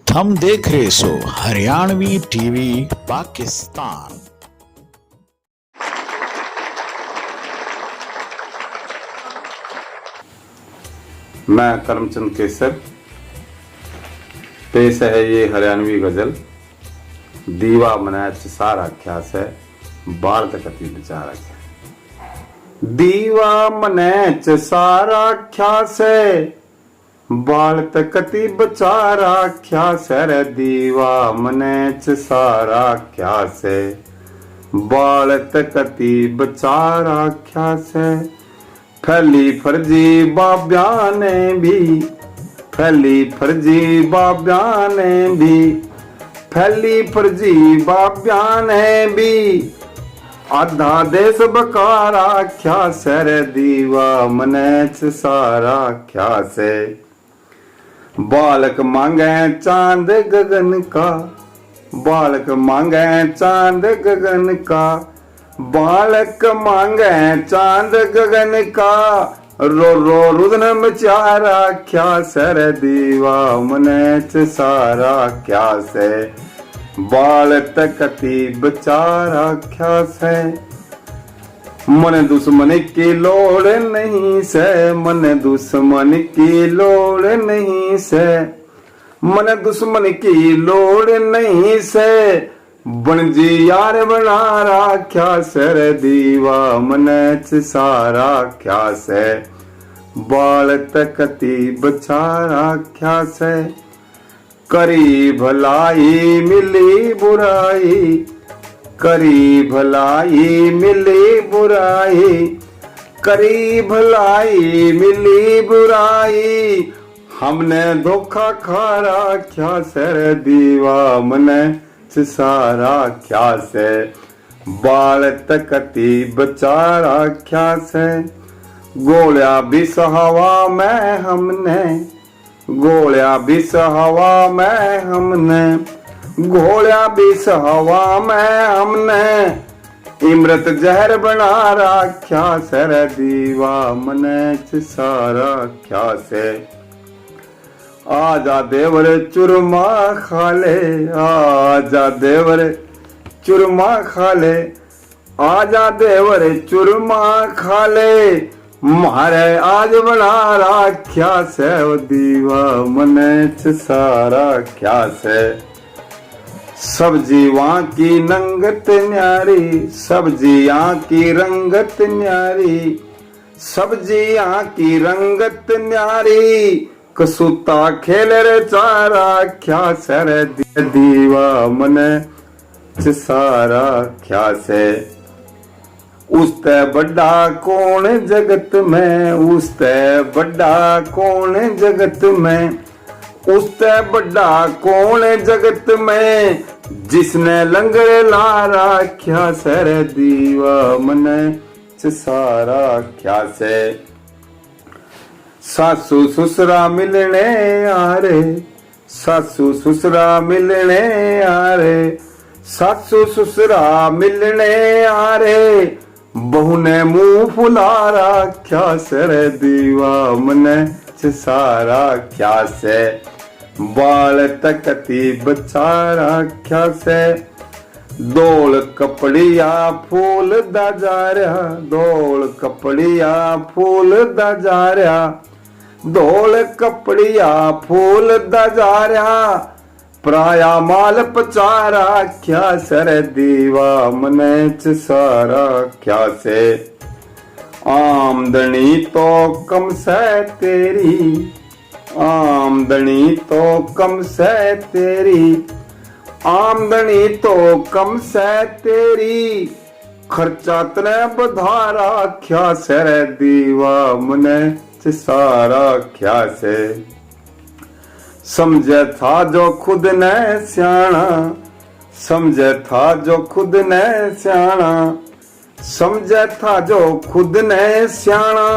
थम देख रहे सो हरियाणवी टीवी पाकिस्तान। मैं करमचंद केसर, पेश है ये हरियाणवी गजल। दीवा मनै सारा ख्यास है बाल तकती बेचारा क्या। दीवा मनै सारा ख्यास है बाल तकती बेचारा ख्यास है रे। दीवा मनै सारा ख्यास है बाल तकती बेचारा ख्यास है। फैली फर्जी बाब्या ने भी, फैली फर्जी बाब्या ने भी, फैली फर्जी बाब्या ने भी, आधा देश बकारा ख्यास है रे। दीवा मनै सारा ख्यास है। बालक मांगे चांद गगन का, बालक मांगे चांद गगन का, बालक मांगे चांद गगन का, रो रो रुदन बेचारा ख्यास है रे। दीवा मनै सारा ख्यास है बाल तकती बेचारा ख्यास है। मन दुश्मन की लोड़ नहीं से, मन दुश्मन की लोड़ नहीं से, मन दुश्मन की लोड़ नहीं से, बनजी यार बना ख्यास है रे। दीवा मनै सारा ख्यास है बाल तकती बेचारा ख्यास है। करी भलाई मिली बुराई, करी भलाई मिली बुराई, करी भलाई मिली बुराई, हमने धोखा खारा ख्यास है रे। दीवा मनै सारा ख्यास है बाल तकती बेचारा ख्यास है। गोलिया बिस हवा में हमने, गोलिया बिस हवा में हमने, गोलिया बिस हवा में हमने, इमरत जहर बना ख्यास है रे। दीवा मनै सारा ख्यास है। आजा देवर चुरमा खाले, आजा देवर चुरमा खाले, आजा देवर चुरमा खाले, मारे आज बना ख्यास है। दीवा मनै सारा ख्यास है। सब्जियां की नंगत न्यारी, सब्जियां की रंगत न्यारी, सब्जियां की रंगत न्यारी, कसूता खेल रे चारा ख्यास है रे। दीवा मनै सारा ख्यास है। उसते बड़ा कौन जगत में, उसते बड़ा कौन जगत में, उसते बड़ा कौन जगत में, जिसने लंगर ला ख्यास है रे। दीवा मनै सारा ख्यास है। सासू ससुरा मिलने आ रे, सासू ससुरा मिलने आ रे, सासू ससुरा मिलने आ रे, बहू ने मुंह फुला ख्यास है रे। दीवा मनै सारा ख्यास है बाल तकती बेचारा ख्यास है। दौल कपड़िया फूल दा जा रहा, दौल कपड़िया फूल दा जा रहा, दौल कपड़िया फूल दा जा रहा, प्राया माल पचारा ख्यास है रे। दीवा मनै सारा ख्यास है। आमदनी तो कम से तेरी, आमदनी तो कम से तेरी, आमदनी तो कम से तेरी, खर्चा तने बधारा ख्यास है रे। दीवा मनै सारा ख्यास है। समझे था जो खुद ने स्याणा, समझे था जो खुद ने स्याणा, समझे था जो खुद ने स्याणा,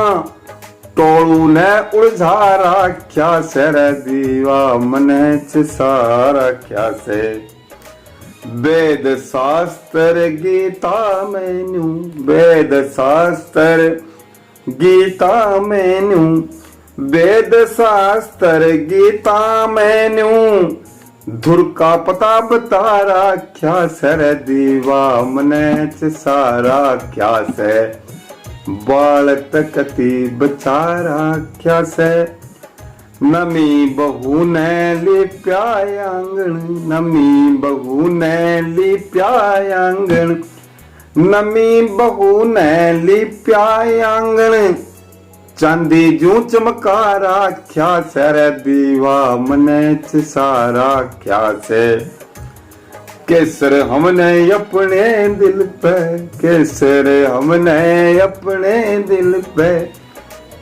टोलू ने उलझारा ख्यास है रे। दीवा मनै सारा ख्यास है। वेद शास्त्र गीता मैनू, वेद शास्त्र गीता मैनू, वेद शास्त्र गीता मैनू, धुर का पता बता राख्या सर दीवा मने च सारा क्या से बाल तकती बचा राख्या से नमी बहू ने लिप्या आंगन नमी बहू ने लिप्या आंगन नमी बहू ने लिप्या आंगन चांदी जू चमका राख्या सर दीवा मने च सारा क्या से केसर हमने अपने दिल पे केसर हमने अपने दिल पे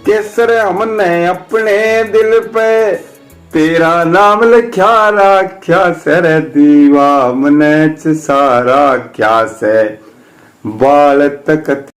केसर हमने अपने दिल पे तेरा नाम लिखा राख्या सर दीवा मने च सारा क्या से बाल तकती